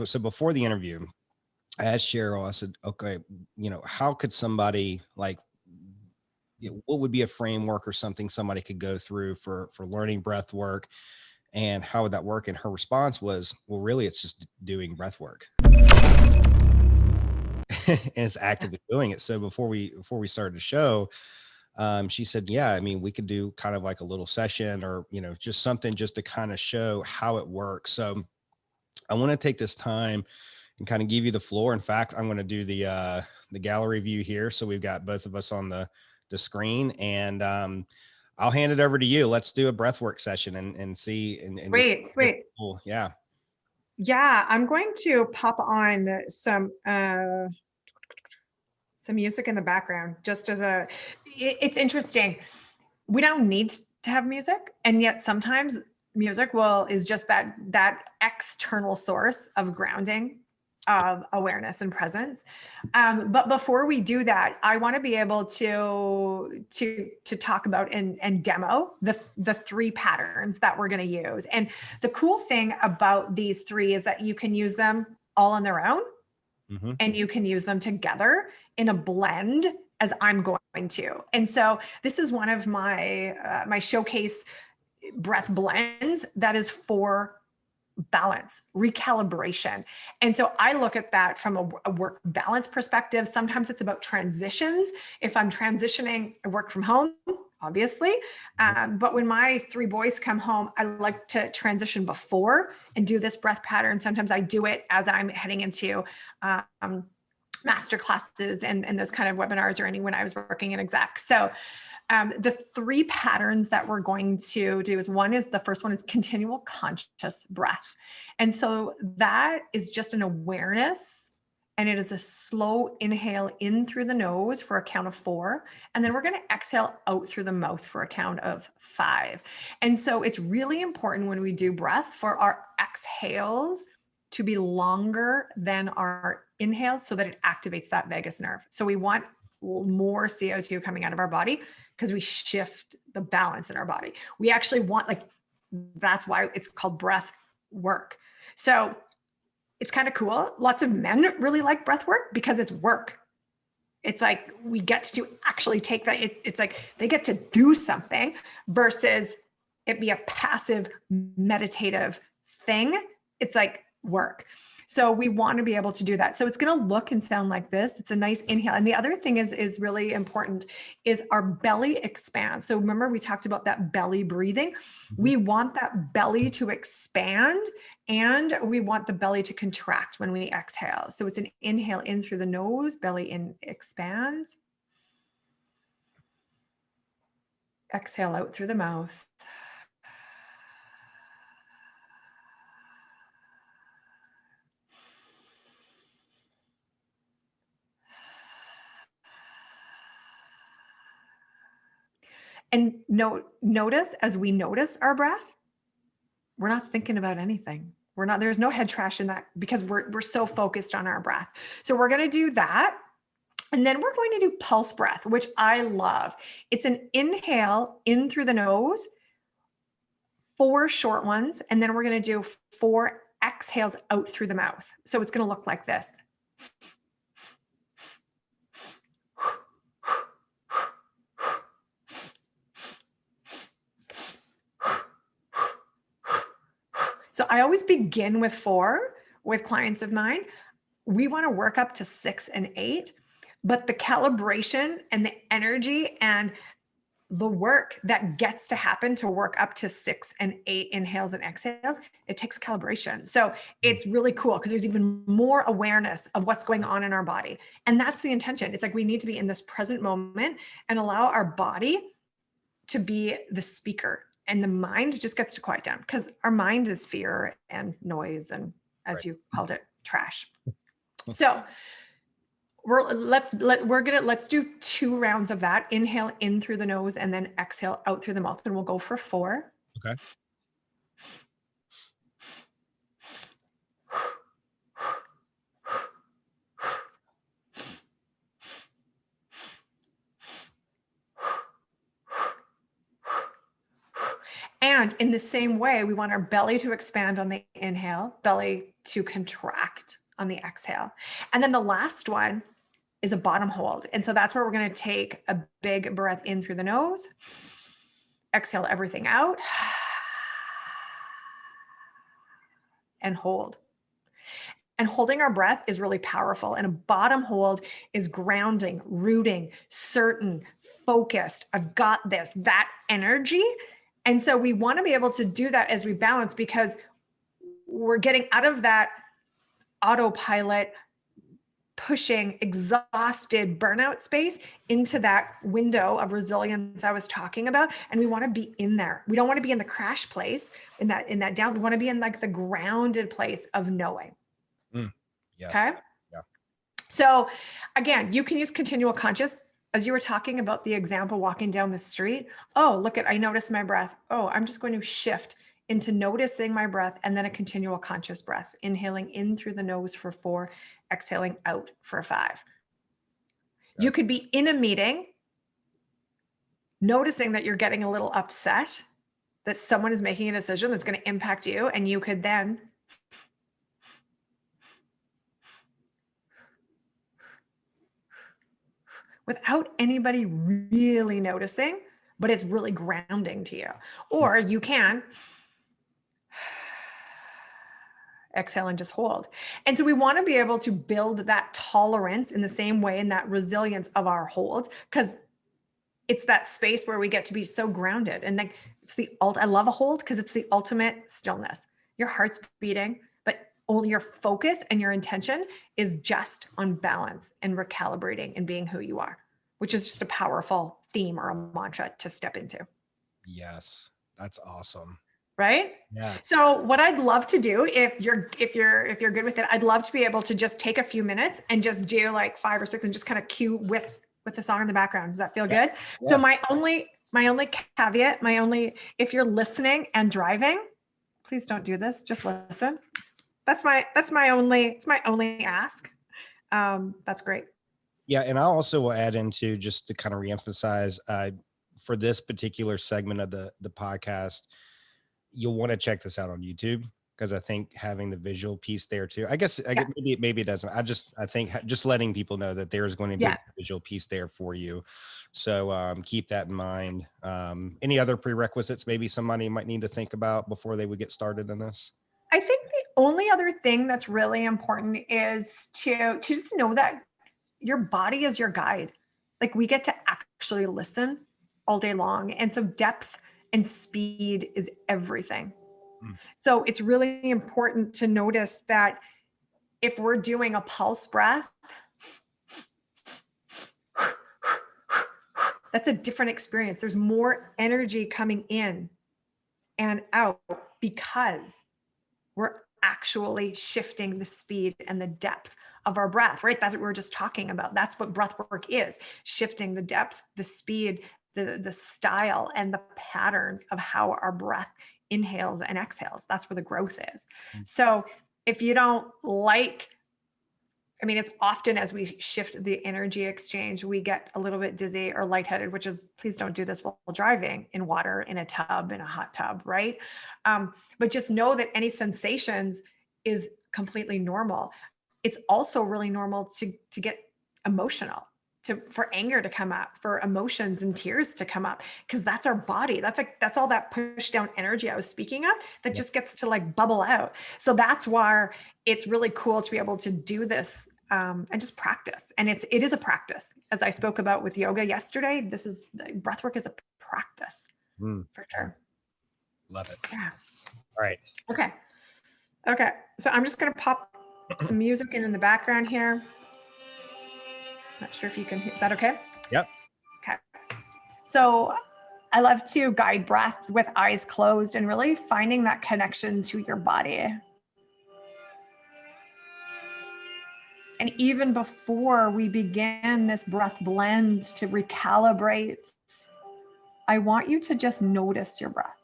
So before the interview, I asked Cheryl, I said, okay, how could somebody like, what would be a framework or something somebody could go through for learning breath work, and how would that work? And her response was, well, really, it's just doing breath work. And it's actively doing it. So before we started the show, she said, yeah, I mean, we could do kind of like a little session, or, just something just to kind of show how it works. So I want to take this time and kind of give you the floor. In fact, I'm going to do the gallery view here. So we've got both of us on the screen, and I'll hand it over to you. Let's do a breathwork session and see, and just, Sweet. cool. Yeah. Yeah, I'm going to pop on some music in the background, just as it's interesting. We don't need to have music, and yet sometimes music is just that external source of grounding, of awareness and presence. But before we do that, I want to be able to talk about and demo the three patterns that we're going to use. And the cool thing about these three is that you can use them all on their own, and you can use them together in a blend, as I'm going to. And so this is one of my my showcase breath blends that is for balance, recalibration. And so I look at that from a work balance perspective. Sometimes it's about transitions. If I'm transitioning, I work from home, obviously. But when my three boys come home, I like to transition before and do this breath pattern. Sometimes I do it as I'm heading into master classes and those kind of webinars, or any when I was working in exec. So the three patterns that we're going to do is the first one is continual conscious breath. And so that is just an awareness, and it is a slow inhale in through the nose for a count of 4. And then we're going to exhale out through the mouth for a count of 5. And so it's really important when we do breath for our exhales to be longer than our inhales, so that it activates that vagus nerve. So we want more CO2 coming out of our body, because we shift the balance in our body. We actually want, that's why it's called breath work. So it's kind of cool. Lots of men really like breath work because it's work. It's like we get to actually take that. It's like they get to do something versus it be a passive meditative thing. It's like work. So we want to be able to do that. So it's going to look and sound like this. It's a nice inhale. And the other thing is really important is our belly expands. So remember, we talked about that belly breathing. We want that belly to expand, and we want the belly to contract when we exhale. So it's an inhale in through the nose, belly in expands. Exhale out through the mouth. And notice, as we notice our breath, we're not thinking about anything. There's no head trash in that, because we're so focused on our breath. So we're going to do that. And then we're going to do pulse breath, which I love. It's an inhale in through the nose, 4 short ones. And then we're going to do 4 exhales out through the mouth. So it's going to look like this. So I always begin with 4 with clients of mine. We want to work up to 6 and 8, but the calibration and the energy and the work that gets to happen to work up to 6 and 8 inhales and exhales, it takes calibration. So it's really cool, because there's even more awareness of what's going on in our body. And that's the intention. It's like we need to be in this present moment and allow our body to be the speaker, and the mind just gets to quiet down, because our mind is fear and noise and, as you called it, trash. So let's do 2 rounds of that. Inhale in through the nose and then exhale out through the mouth, and we'll go for 4. Okay. And in the same way, we want our belly to expand on the inhale, belly to contract on the exhale. And then the last one is a bottom hold. And so that's where we're going to take a big breath in through the nose, exhale everything out, and hold. And holding our breath is really powerful. And a bottom hold is grounding, rooting, certain, focused. I've got this, that energy. And so we want to be able to do that as we balance, because we're getting out of that autopilot, pushing, exhausted, burnout space into that window of resilience I was talking about. And we want to be in there. We don't want to be in the crash place, in that down. We want to be in like the grounded place of knowing. Yes. Okay. Yeah. So again, you can use continual conscious, as you were talking about the example walking down the street. Oh, look I noticed my breath. Oh, I'm just going to shift into noticing my breath, and then a continual conscious breath, inhaling in through the nose for 4, exhaling out for 5. Okay. You could be in a meeting, noticing that you're getting a little upset, that someone is making a decision that's going to impact you. And you could then without anybody really noticing, but it's really grounding to you. Or you can exhale and just hold. And so we want to be able to build that tolerance in the same way, and that resilience of our holds, because it's that space where we get to be so grounded. And like I love a hold because it's the ultimate stillness. Your heart's beating, but only your focus and your intention is just on balance and recalibrating and being who you are, which is just a powerful theme or a mantra to step into. Yes. That's awesome. Right? Yes. So what I'd love to do, if you're good with it, I'd love to be able to just take a few minutes and just do like 5 or 6 and just kind of cue with the song in the background. Does that feel good? Yeah. So my only caveat, if you're listening and driving, please don't do this. Just listen. That's my only ask. That's great. Yeah. And I also will add into, just to kind of reemphasize, for this particular segment of the podcast, you'll want to check this out on YouTube, because I think having the visual piece there too, I guess maybe it doesn't. I think just letting people know that there's going to be a visual piece there for you. So keep that in mind. Any other prerequisites maybe somebody might need to think about before they would get started in this? I think the only other thing that's really important is to just know that your body is your guide. Like, we get to actually listen all day long. And so depth and speed is everything. So it's really important to notice that if we're doing a pulse breath, that's a different experience. There's more energy coming in and out because we're actually shifting the speed and the depth of our breath, right? That's what we were just talking about. That's what breath work is: shifting the depth, the speed, the style, and the pattern of how our breath inhales and exhales. That's where the growth is. So if you don't like, it's often as we shift the energy exchange, we get a little bit dizzy or lightheaded, which is, please don't do this while driving in water, in a tub, in a hot tub, right? But just know that any sensations is completely normal. It's also really normal to get emotional, for anger to come up, for emotions and tears to come up, because that's our body. That's all that push down energy I was speaking of that just gets to like bubble out. So that's why it's really cool to be able to do this and just practice. And it is a practice, as I spoke about with yoga yesterday. Breathwork is a practice for sure. Love it. Yeah. All right. Okay. So I'm just going to pop some music in the background here. Not sure if you can hear. Is that okay? Yep. Okay. So I love to guide breath with eyes closed and really finding that connection to your body. And even before we begin this breath blend to recalibrate, I want you to just notice your breath.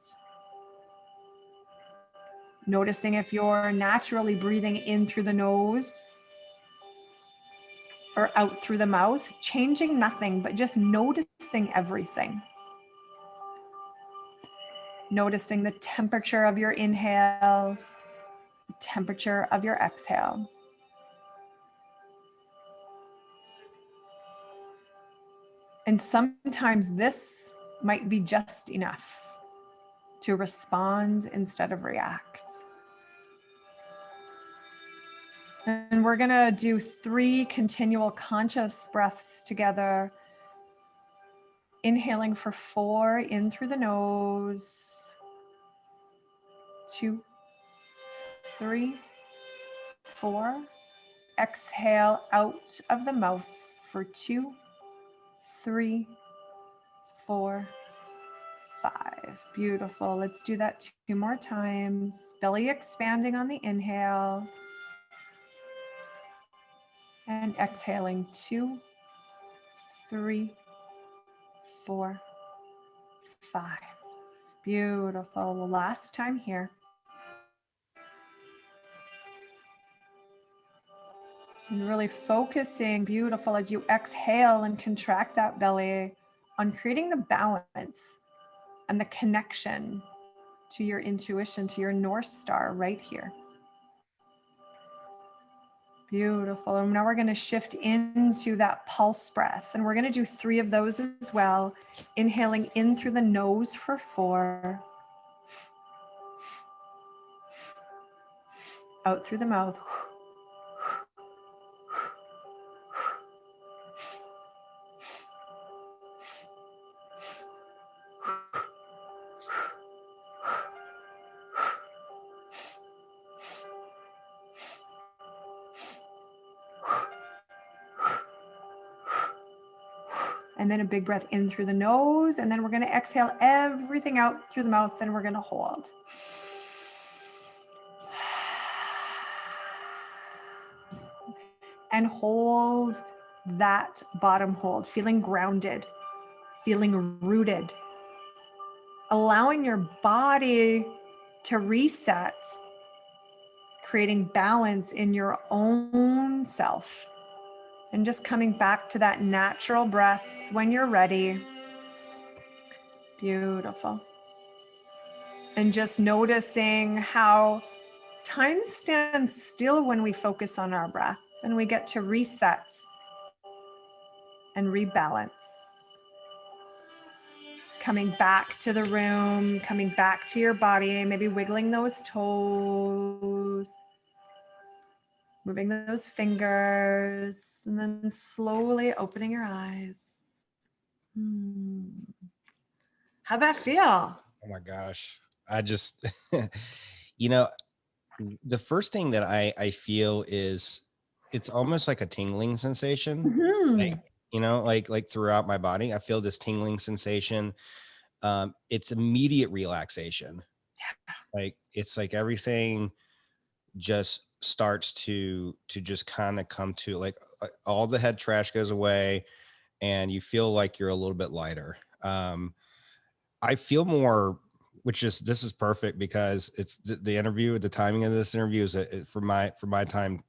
Noticing if you're naturally breathing in through the nose or out through the mouth, changing nothing, but just noticing everything. noticing the temperature of your inhale, the temperature of your exhale. And sometimes this might be just enough to respond instead of react. And we're going to do 3 continual conscious breaths together. Inhaling for 4 in through the nose. 2, 3, 4. Exhale out of the mouth for 2, 3, 4, 5. Beautiful. Let's do that 2 more times. Belly expanding on the inhale. And exhaling 2, 3, 4, 5. Beautiful. Last time here. And really focusing, beautiful, as you exhale and contract that belly on creating the balance and the connection to your intuition, to your North Star right here. Beautiful. And now we're going to shift into that pulse breath. And we're going to do 3 of those as well. Inhaling in through the nose for 4. Out through the mouth. And then a big breath in through the nose. And then we're going to exhale everything out through the mouth, and we're going to hold. And hold that bottom hold, feeling grounded, feeling rooted, allowing your body to reset, creating balance in your own self, and just coming back to that natural breath when you're ready. Beautiful. And just noticing how time stands still when we focus on our breath, and we get to reset and rebalance. Coming back to the room, coming back to your body, maybe wiggling those toes, moving those fingers, and then slowly opening your eyes. How'd that feel? Oh my gosh. I just, you know, the first thing that I feel is it's almost like a tingling sensation. Like, like throughout my body, I feel this tingling sensation. It's immediate relaxation. Like it's like everything just starts to just kind of come to like all the head trash goes away and you feel like you're a little bit lighter. I feel more, which is this is perfect because it's the interview. The timing of this interview is for my time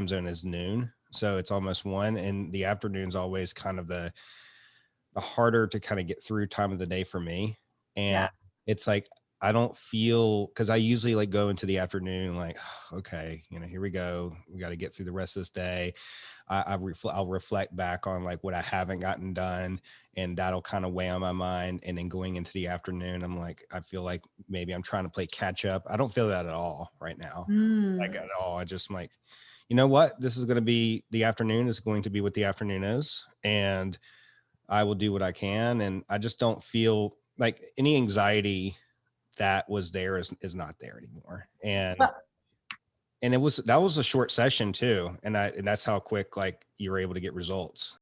zone is noon, so it's almost 1, and the afternoon's always kind of the harder to kind of get through time of the day for me. And it's like I don't feel, because I usually like go into the afternoon like, okay, here we go. We got to get through the rest of this day. I'll reflect back on like what I haven't gotten done, and that'll kind of weigh on my mind. And then going into the afternoon, I'm like, I feel like maybe I'm trying to play catch up. I don't feel that at all right now. Like at all. I just am like, you know what? This is going to be, the afternoon is going to be what the afternoon is. And I will do what I can. And I just don't feel like any anxiety that was there is not there anymore. And that was a short session too. And that's how quick like you were able to get results.